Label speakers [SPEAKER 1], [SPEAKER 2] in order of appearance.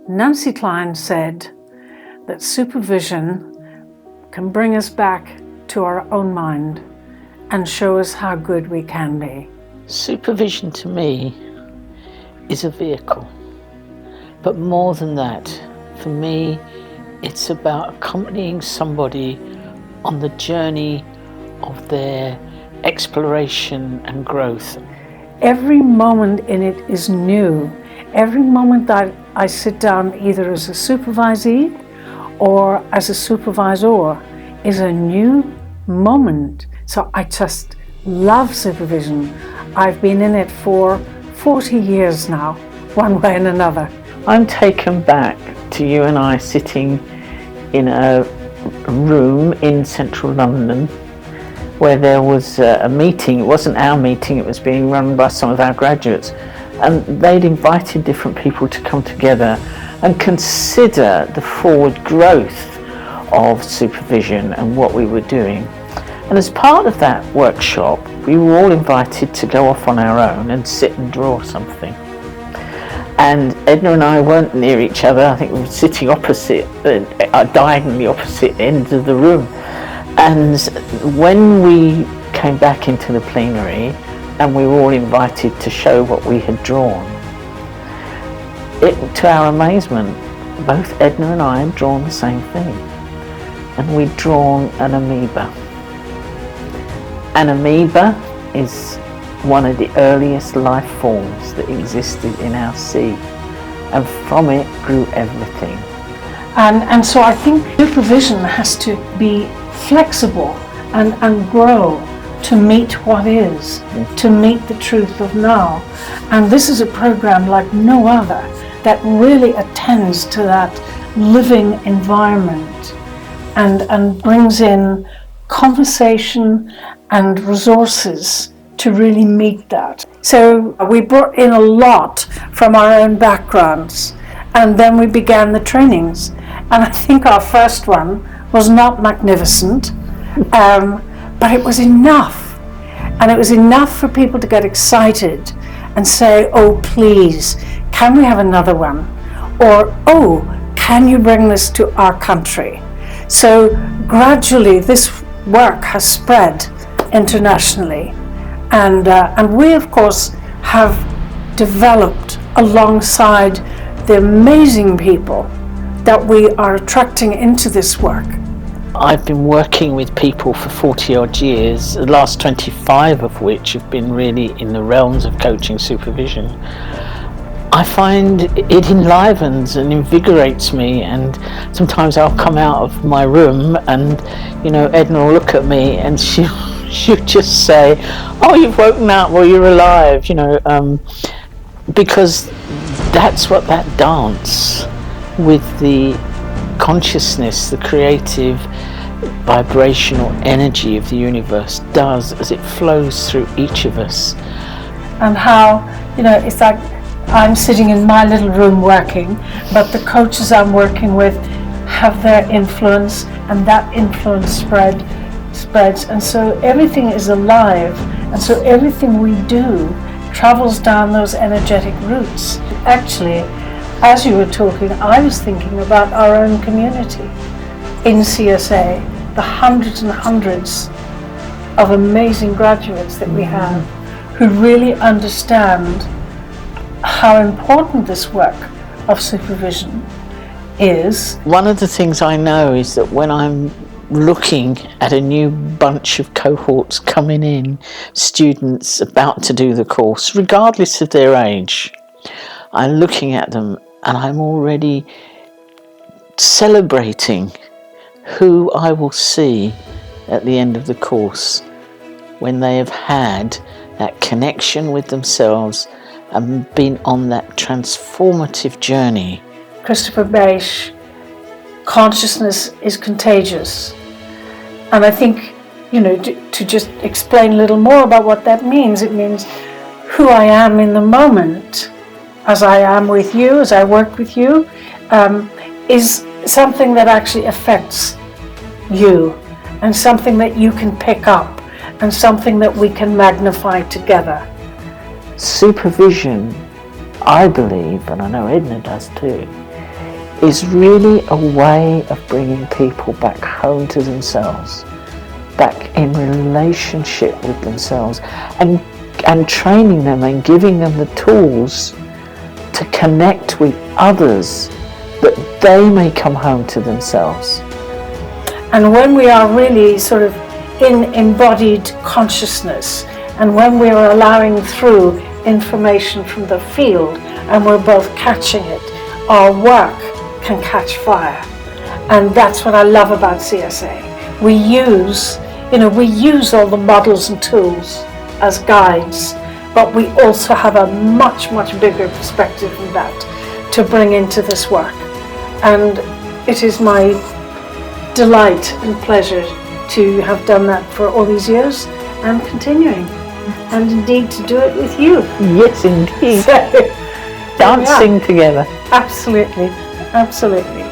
[SPEAKER 1] Nancy Klein said that supervision can bring us back to our own mind and show us how good we can be.
[SPEAKER 2] Supervision to me is a vehicle, but more than that, for me, it's about accompanying somebody on the journey of their exploration and growth.
[SPEAKER 1] Every moment in it is new. Every moment that I sit down either as a supervisee or as a supervisor is a new moment. So I just love supervision. I've been in it for 40 years now, one way and another.
[SPEAKER 2] I'm taken back to you and I sitting in a room in central London where there was a meeting. It wasn't our meeting, it was being run by some of our graduates, and they'd invited different people to come together and consider the forward growth of supervision and what we were doing. And as part of that workshop, we were all invited to go off on our own and sit and draw something. And Edna and I weren't near each other. I think we were sitting opposite, diagonally opposite ends of the room. And when we came back into the plenary and we were all invited to show what we had drawn, to our amazement, both Edna and I had drawn the same thing. And we'd drawn an amoeba. An amoeba is one of the earliest life forms that existed in our sea, and from it grew everything.
[SPEAKER 1] And so I think supervision has to be flexible and grow to meet what is, to meet the truth of now. And this is a program like no other that really attends to that living environment and brings in conversation and resources to really meet that. So we brought in a lot from our own backgrounds, and then we began the trainings. And I think our first one was not magnificent, but it was enough. And it was enough for people to get excited and say, oh, please, can we have another one? Or, oh, can you bring this to our country? So gradually this work has spread internationally. And we, of course, have developed alongside the amazing people that we are attracting into this work.
[SPEAKER 2] I've been working with people for 40 odd years, the last 25 of which have been really in the realms of coaching supervision. I find it enlivens and invigorates me, and sometimes I'll come out of my room and, Edna will look at me and she'll just say, oh, you've woken up, or you're alive, because that's what that dance with the consciousness, the creative vibrational energy of the universe does as it flows through each of us.
[SPEAKER 1] And how, it's like I'm sitting in my little room working, but the coaches I'm working with have their influence, and that influence spreads, and so everything is alive, and so everything we do travels down those energetic routes. Actually, as you were talking, I was thinking about our own community in CSA, the hundreds and hundreds of amazing graduates that we have who really understand how important this work of supervision is.
[SPEAKER 2] One of the things I know is that when I'm looking at a new bunch of cohorts coming in, students about to do the course, regardless of their age, I'm looking at them and I'm already celebrating who I will see at the end of the course when they have had that connection with themselves and been on that transformative journey.
[SPEAKER 1] Christopher Beish, consciousness is contagious. And I think, to just explain a little more about what that means, it means who I am in the moment, as I am with you, as I work with you, is something that actually affects you, and something that you can pick up, and something that we can magnify together.
[SPEAKER 2] Supervision, I believe, and I know Edna does too, is really a way of bringing people back home to themselves, back in relationship with themselves, and training them and giving them the tools to connect with others, that they may come home to themselves.
[SPEAKER 1] And when we are really sort of in embodied consciousness, and when we are allowing through information from the field, and we're both catching it, our work can catch fire. And that's what I love about CSA. We use all the models and tools as guides, but we also have a much, much bigger perspective than that to bring into this work. And it is my delight and pleasure to have done that for all these years and continuing, and indeed to do it with you.
[SPEAKER 2] Yes, indeed.
[SPEAKER 1] So,
[SPEAKER 2] Dancing together.
[SPEAKER 1] Absolutely, absolutely.